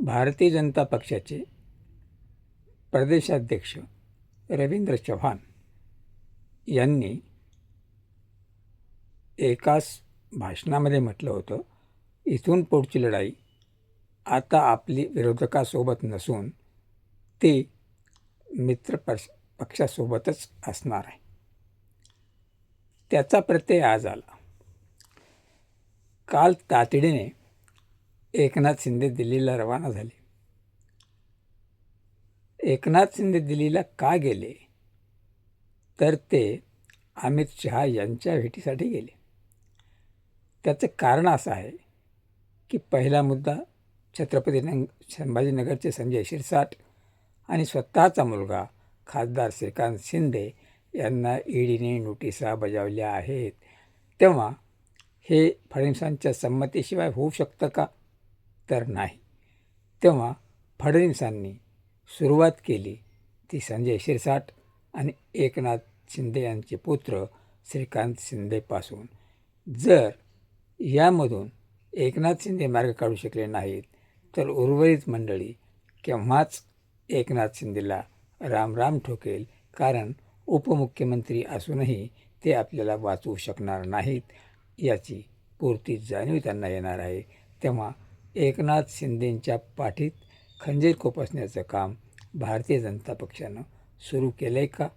भारतीय जनता पक्षाचे प्रदेशाध्यक्ष रवींद्र चव्हाण यांनी एकाच भाषणामध्ये म्हटलं होतं, इथून पुढची लढाई आता आपली विरोधकासोबत नसून ती पक्षासोबतच असणार आहे. त्याचा प्रत्यय आज आला. काल तातडीने एकनाथ शिंदे दिल्लीला रवाना झाले. एकनाथ शिंदे दिल्लीला का गेले तर ते अमित शहा यांच्या भेटीसाठी गेले. त्याचं कारण असं आहे की पहिला मुद्दा छत्रपती संभाजीनगरचे संजय शिरसाट आणि स्वतःचा मुलगा खासदार श्रीकांत शिंदे यांना ईडीने नोटिसा बजावल्या आहेत. तेव्हा हे फडणवीसांच्या संमतीशिवाय होऊ शकतं का? तर नाही. तेव्हा फडणवीसांनी सुरुवात केली ती संजय शिरसाट आणि एकनाथ शिंदे यांचे पुत्र श्रीकांत शिंदेपासून. जर यामधून एकनाथ शिंदे मार्ग काढू शकले नाहीत तर उर्वरित मंडळी केव्हाच एकनाथ शिंदेला राम राम ठोकेल, कारण उपमुख्यमंत्री असूनही ते आपल्याला वाचवू शकणार नाहीत याची पूर्ती जाणीव त्यांना येणार आहे. तेव्हा एकनाथ शिंदेंच्या पाठीत खंजीर खुपसण्याचं काम भारतीय जनता पक्षानं सुरू केलं आहे का?